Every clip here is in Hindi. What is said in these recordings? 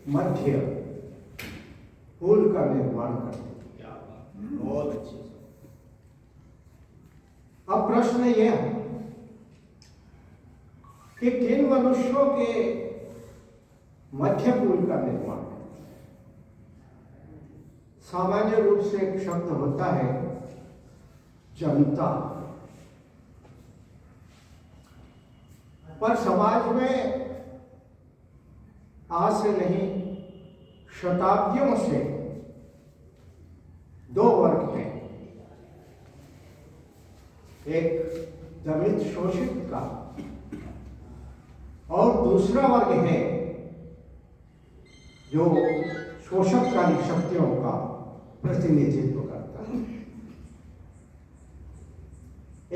मध्य पुल का निर्माण करते। बहुत अच्छी। अब प्रश्न यह है कि किन मनुष्यों के मध्य पुल का निर्माण? सामान्य रूप से एक शब्द होता है जनता, पर समाज में आज से नहीं शताब्दियों से दो वर्ग हैं। एक दलित शोषित का और दूसरा वर्ग है जो शोषककारी शक्तियों का प्रतिनिधित्व करता है।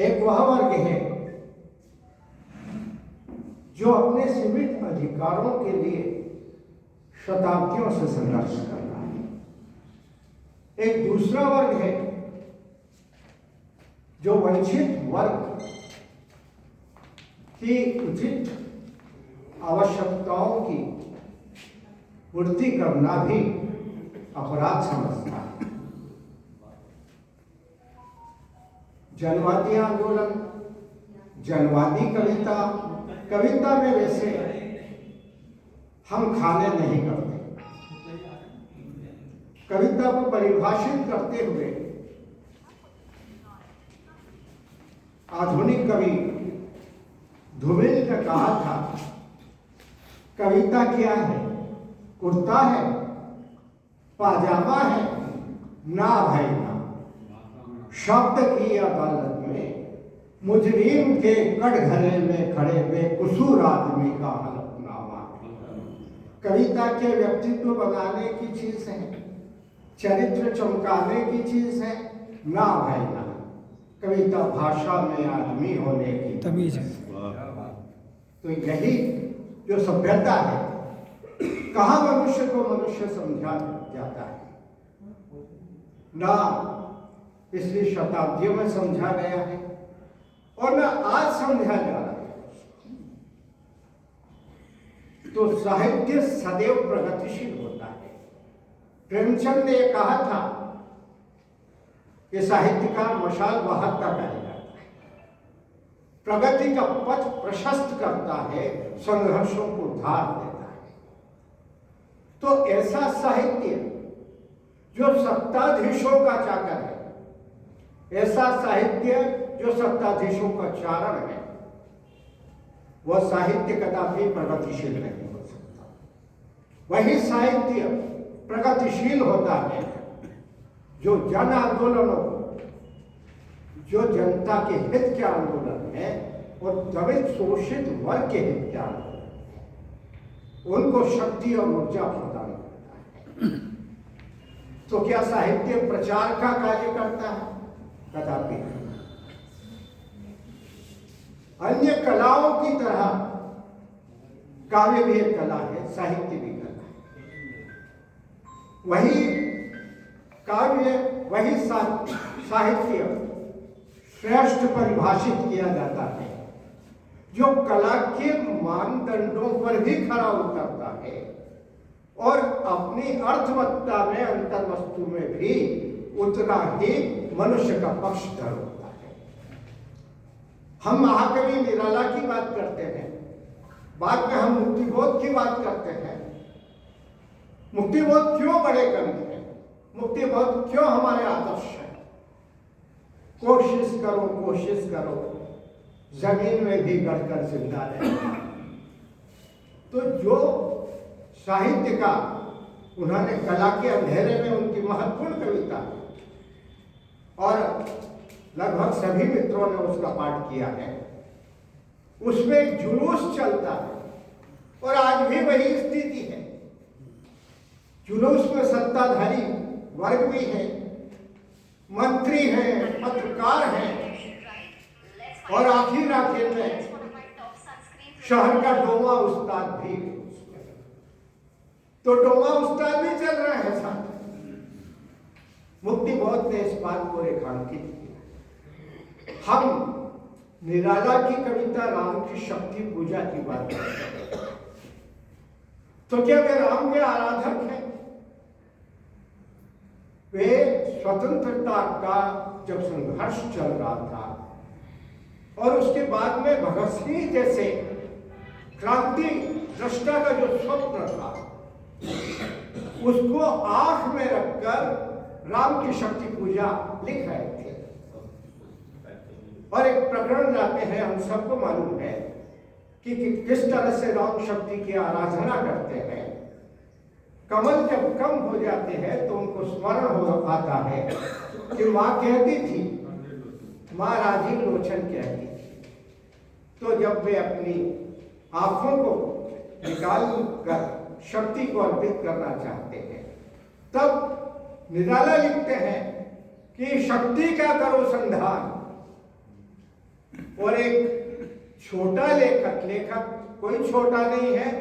एक वह वर्ग है जो अपने सीमित अधिकारों के लिए शताब्दियों से संघर्ष कर रहा है। एक दूसरा वर्ग है जो वंचित वर्ग की उचित आवश्यकताओं की पूर्ति करना भी अपराध समझता है। जनवादी आंदोलन, जनवादी कविता, कविता में वैसे हम खाने नहीं करते। कविता को परिभाषित करते हुए आधुनिक कवि धुमिल ने कहा था, कविता क्या है? कुर्ता है, पाजामा है, ना भाई ना। शब्द की अदालत में मुजरिम के कटघरे में खड़े बेकसूर आदमी का हलफनामा। कविता के व्यक्तित्व बनाने की चीज है, चरित्र चमकाने की चीज है, ना भाई ना। कविता भाषा में आदमी होने की तमीज है। तो यही जो सभ्यता है, कहाँ मनुष्य को मनुष्य समझा जाता है, ना पिछली शताब्दियों में समझा गया है और ना आज समझा जा रहा है। तो साहित्य सदैव प्रगतिशील होता है। प्रेमचंद ने कहा था कि साहित्य का मशाल वाहक का कार्य करता है, प्रगति का पथ प्रशस्त करता है, संघर्षों को धार देता है। तो ऐसा साहित्य जो सत्ताधीशों का चाकर है, ऐसा साहित्य जो सत्ताधीशों का चारण है, वह साहित्य कदापि प्रगतिशील नहीं हो सकता। वही साहित्य प्रगतिशील होता है जो जन आंदोलनों, जो जनता के हित के आंदोलन है और दलित शोषित वर्ग के हित के आंदोलन है, उनको शक्ति और ऊर्जा प्रदान करता है। तो क्या साहित्य प्रचार का कार्य करता है? कदापि नहीं। अन्य कलाओं की तरह काव्य भी एक कला है, साहित्य भी कला है। वही काव्य, वही साहित्य श्रेष्ठ परिभाषित किया जाता है जो कला के मानदंडों पर भी खरा उतरता है और अपनी अर्थवत्ता में, अंतर्वस्तु में भी उतना ही मनुष्य का पक्षधर होता है। हम महाकवि निराला की बात करते हैं, बाद में हम मुक्तिबोध की बात करते हैं। मुक्तिबोध क्यों बड़े कवि हैं? मुक्तिबोध क्यों हमारे आदर्श है? कोशिश करो, कोशिश करो, जमीन में भी गड़कर जिंदा रहना। तो जो साहित्य का उन्होंने कला के अंधेरे में उनकी महत्वपूर्ण कविता और लगभग सभी मित्रों ने उसका पाठ किया है, उसमें एक जुलूस चलता है और आज भी वही स्थिति है। जुलूस में सत्ताधारी वर्ग भी है, मंत्री हैं, पत्रकार हैं और आखिर में शहर का डोमा उस्ताद भी। तो डोमा उस्ताद भी चल रहे हैं साथ। मुक्तिबोध ने इस बात को रेखांकित किया। हम निराला की कविता राम की शक्ति पूजा की बात करते हैं। तो क्या वे राम के आराधक हैं? वे स्वतंत्रता का जब संघर्ष चल रहा था और उसके बाद में भगत सिंह जैसे क्रांति दृष्टा का जो स्वप्न था उसको आंख में रखकर राम की शक्ति पूजा लिख रहे थे। और एक प्रकरण जाते हैं, हम सबको मालूम है कि किस तरह से राम शक्ति की आराधना करते हैं। कमल जब कम हो जाते हैं तो उनको स्मरण हो आता है कि माँ कहती थी, माँ राजीव लोचन कहती थी। तो जब वे अपनी आंखों को निकाल कर शक्ति को अर्पित करना चाहते हैं तब निराला लिखते हैं कि शक्ति का करो संधान। और एक छोटा लेखक कोई छोटा नहीं है,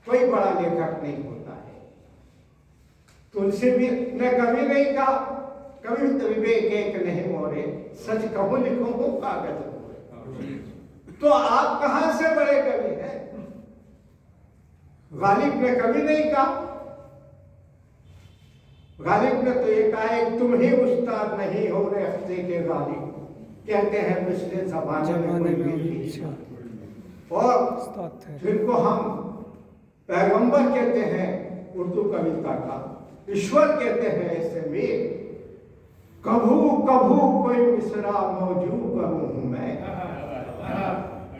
कोई बड़ा लेखक नहीं होता है। तुलसी भी ने कभी नहीं कहा, कभी विवेक एक नहीं मोरे, सच कहूं लिखूं हो कागज मोरे। तो आप कहां से बड़े कवि हैं? गालिब ने कभी नहीं कहा। गालिब ने तो ये कहा है, तुम ही उस्ताद नहीं हो रहे हफ्ते के गालिब, कहते हैं पिछले जमाने में। और जिनको हम पैगंबर कहते हैं उर्दू कविता का, ईश्वर कहते हैं ऐसे में, कभू कभू कोई मिसरा मौजू करूं हूं मैं,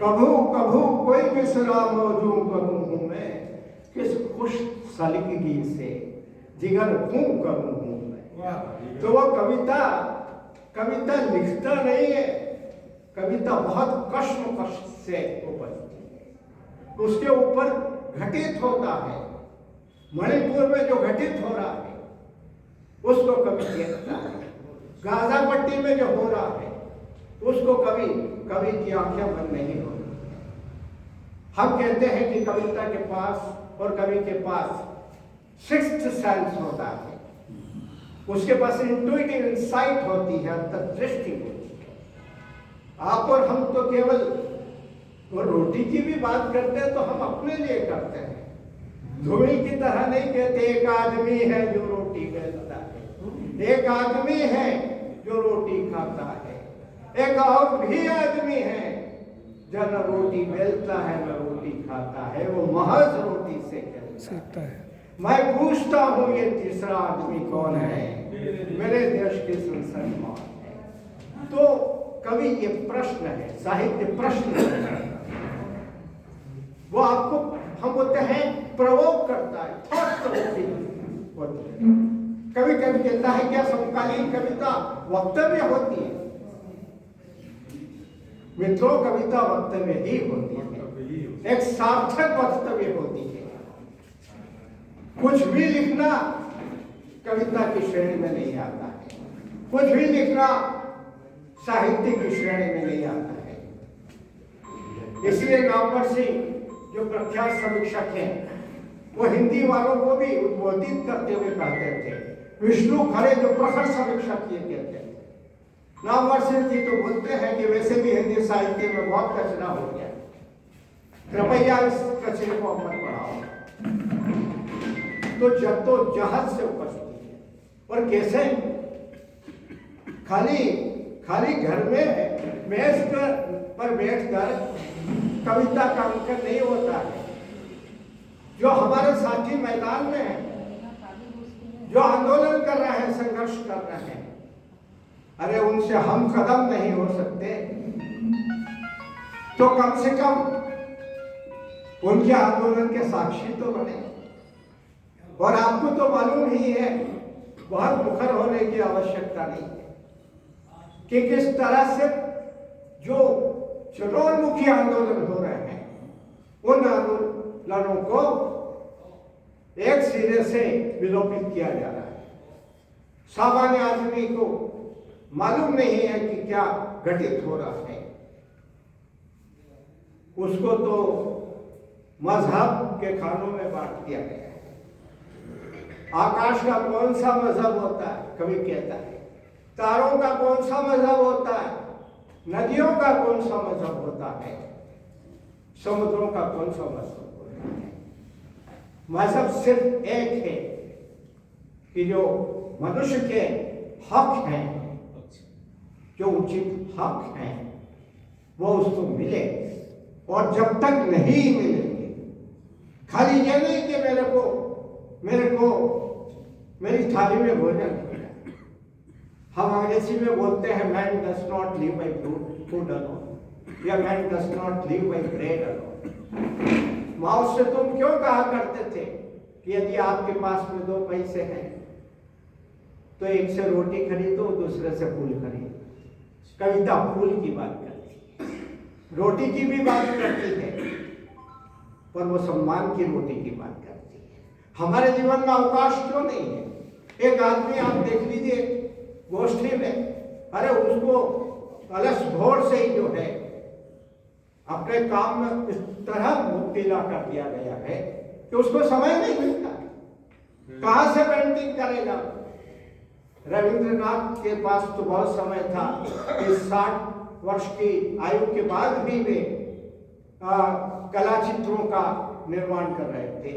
कभू कभू कोई मिसरा मौजू करूं हूं मैं, किस खुश सलीकगी से जिगर खूं करूं हूं मैं। तो वो कविता लिखता नहीं है, कविता बहुत कष्ट से उपजती है, उसके ऊपर घटित होता है। मणिपुर में जो घटित हो रहा है उसको कवि देखता है, गाजा पट्टी में जो हो रहा है उसको कवि की आंखें बंद नहीं हो रही। हम कहते हैं कि कविता के पास और कवि के पास सिक्स्थ सेंस होता है, उसके पास इंट्यूटिव इंसाइट होती है, अंतर्दृष्टि होती है। आप और हम तो केवल वो रोटी की भी बात करते हैं तो हम अपने लिए करते हैं, धुएं की तरह नहीं कहते। एक आदमी है जो रोटी बेलता है, एक आदमी है जो रोटी खाता है, एक और भी आदमी है जो न रोटी बेलता है न रोटी खाता है, वो महज रोटी से कहता है। मैं पूछता हूँ ये तीसरा आदमी कौन है? मेरे देश के संसद कौन है? तो कवि ये प्रश्न है, साहित्य प्रश्न है, वो आपको हम बोलते हैं प्रवोक करता है, थॉट प्रोवोकिंग होती है। कभी कभी कहता है क्या समकालीन कविता वक्तव्य होती है? मित्रों, कविता वक्तव्य ही होती है, एक सार्थक वक्तव्य होती है। कुछ भी लिखना कविता की श्रेणी में नहीं आता है, कुछ भी लिखना साहित्य की श्रेणी में नहीं आता है। इसलिए नामवर सिंह जो प्रख्यात समीक्षक हैं, वो हिंदी वालों को भी उद्बोधित करते हुए कहते थे। विष्णु खरे जो प्रखर समीक्षक ये कहते थे, नामवर सिंह जी तो बोलते हैं कि वैसे भी हिंदी साहित्य में बहुत कचरा हो गया, कृपया इस कचरे को मत बढ़ाओ। तो जद्दोजहद से उपस्थित है, और कैसे खाली घर में मेज पर बैठकर कविता का अंकन नहीं होता है। जो हमारे साथी मैदान में है, जो आंदोलन कर रहे हैं, संघर्ष कर रहे हैं, अरे उनसे हम कदम नहीं हो सकते तो कम से कम उनके आंदोलन के साक्षी तो बने। और आपको तो मालूम ही है, बहुत मुखर होने की आवश्यकता नहीं है कि किस तरह से जो चुनौतीमुखी आंदोलन हो रहे हैं, उन आंदोलनों को एक सिरे से विलोपित किया जा रहा है। सामान्य आदमी को मालूम नहीं है कि क्या घटित हो रहा है, उसको तो मजहब के खानों में बांट दिया गया है। आकाश का कौन सा मजहब होता है? कवि कहता है। तारों का कौन सा मजहब होता है? नदियों का कौन सा मजहब होता है? समुद्रों का कौन सा मजहब होता है? मजहब सिर्फ एक है कि जो मनुष्य के हक हैं, जो उचित हक हैं, वो उसको मिले। और जब तक नहीं मिलेंगे, खाली ये नहीं कि मेरे को मेरी थाली में भोजन हो जाए। हम अंग्रेजी में बोलते हैं man does not live by food alone, या man does not live by bread alone. Mao से तुम क्यों कहा करते थे कि यदि आपके पास में 2 पैसे हैं तो एक से रोटी खरीदो, दूसरे से फूल खरीदो। कविता फूल की बात करती है, रोटी की भी बात करती है, पर वो सम्मान की रोटी की बात करती है। हमारे जीवन में अवकाश क्यों नहीं है? एक आदमी आप देख लीजिए गोष्ठी में, अरे उसको अलस भोर से ही जो है अपने काम में इस तरह मुब्तला कर दिया गया है कि उसको समय नहीं मिलता। कहां से पेंटिंग करेगा? रविंद्रनाथ के पास तो बहुत समय था कि 60 वर्ष की आयु के बाद भी वे कला चित्रों का निर्माण कर रहे थे,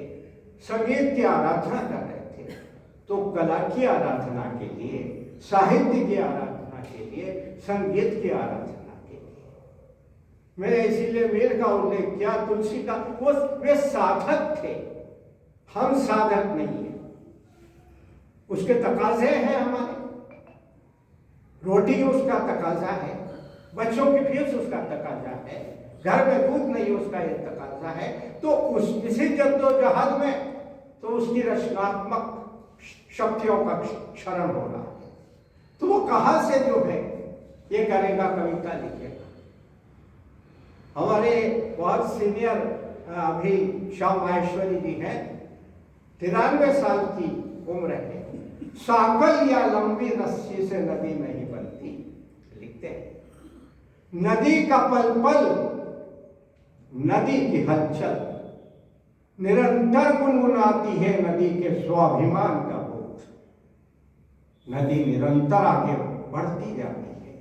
संगीत की आराधना कर रहे थे। तो कला की आराधना के लिए, साहित्य की आराधना के लिए, संगीत की आराधना के लिए मैंने इसीलिए मीर का उल्लेख किया, तुलसी का। वे साधक थे, हम साधक नहीं है। उसके तकाजे हैं हमारे, रोटी उसका तकाजा है, बच्चों की फीस उसका तकाजा है, घर में दूध नहीं उसका ये तकाजा है। तो इसी जद्दोजहद में तो उसकी रचनात्मक शक्तियों का क्षरण हो रहा है। तो वो कहां से जो है ये करेगा, कविता लिखेगा। हमारे बहुत सीनियर अभी श्याम माहेश्वरी जी हैं, 93 साल की उम्र है। साकल या लंबी रस्सी से नदी नहीं बनती, लिखते हैं। नदी का पल पल, नदी की हलचल, निरंतर गुनगुनाती है नदी के स्वाभिमान का बोध। नदी निरंतर आगे बढ़ती जाती है,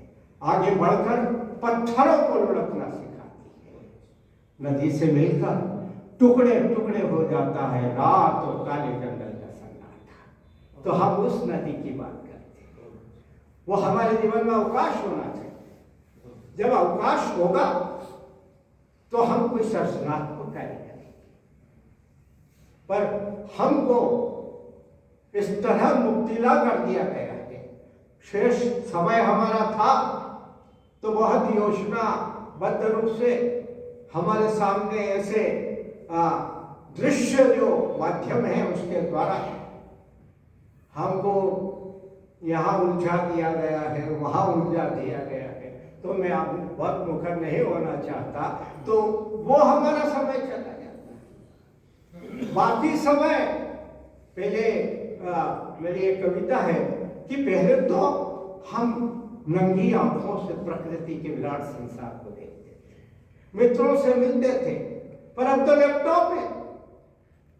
आगे बढ़कर पत्थरों को लुढ़कना सिखाती है। नदी से मिलकर टुकड़े टुकड़े हो जाता है रात और काले जंगल का सन्नाटा। तो हम उस नदी की बात करते हैं। वो हमारे जीवन में अवकाश होना चाहिए। जब अवकाश होगा तो हम कोई सृजनात्मक कार्य करेंगे। पर हमको इस तरह मुब्तला कर दिया गया है। शेष समय हमारा था तो बहुत योजनाबद्ध रूप से हमारे सामने ऐसे दृश्य जो माध्यम है उसके द्वारा हमको यहाँ उलझा दिया गया है, वहाँ उलझा दिया गया है। तो मैं आप बहुत मुखर नहीं होना चाहता, तो वो हमारा समय चला जाता है। बाकी समय, पहले मेरी एक कविता है कि पहले तो हम नंगी आंखों से प्रकृति के विराट संसार को देखते थे, मित्रों से मिलते थे। पर अब तो लैपटॉप है,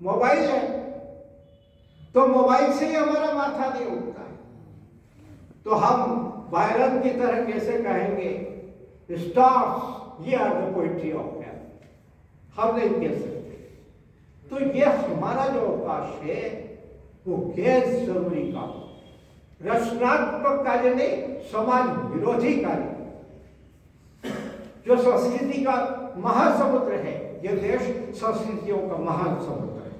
मोबाइल है, तो मोबाइल से ही हमारा माथा नहीं उठता है। तो हम बायरन की तरह कैसे कहेंगे स्टार्स ये are the poetry of heaven, हम नहीं कह सकते। तो ये हमारा जो अवकाश है वो गैर जरूरी काम, रचनात्मक कार्य नहीं, समाज विरोधी कार्य। जो संस्कृति का महासमुद्र है, ये देश संस्कृतियों का महासमुद्र है,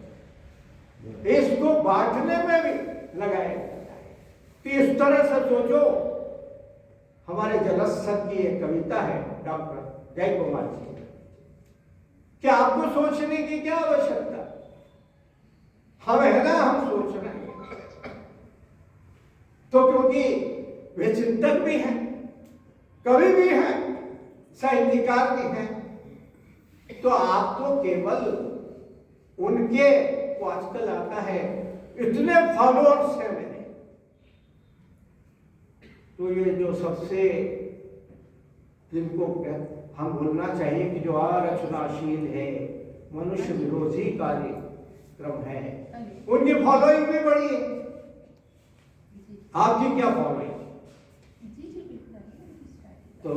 इसको बांटने में भी लगाया जाता है। तो इस तरह से सोचो, हमारे जलस्तर की एक कविता है डॉक्टर जय कुमार जी, क्या आपको सोचने की क्या आवश्यकता? हम है ना, हम सोच रहे हैं। तो क्योंकि वे चिंतक भी हैं, कवि भी हैं, साहित्यकार भी हैं, तो आप तो केवल उनके को आजकल आता है इतने फॉलोअर्स हैं मेरे, तो ये जो सबसे जिनको हम बोलना चाहिए कि जो अरचनाशील है, मनुष्य विरोधी कार्यक्रम है, उनकी फॉलोइंग भी बढ़ी है। आपकी क्या फॉलोइंग? तो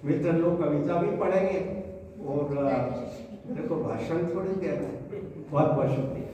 मित्र लोग कविता भी पढ़ेंगे और मेरे को भाषण थोड़ी देना है। बहुत बहुत शुक्रिया।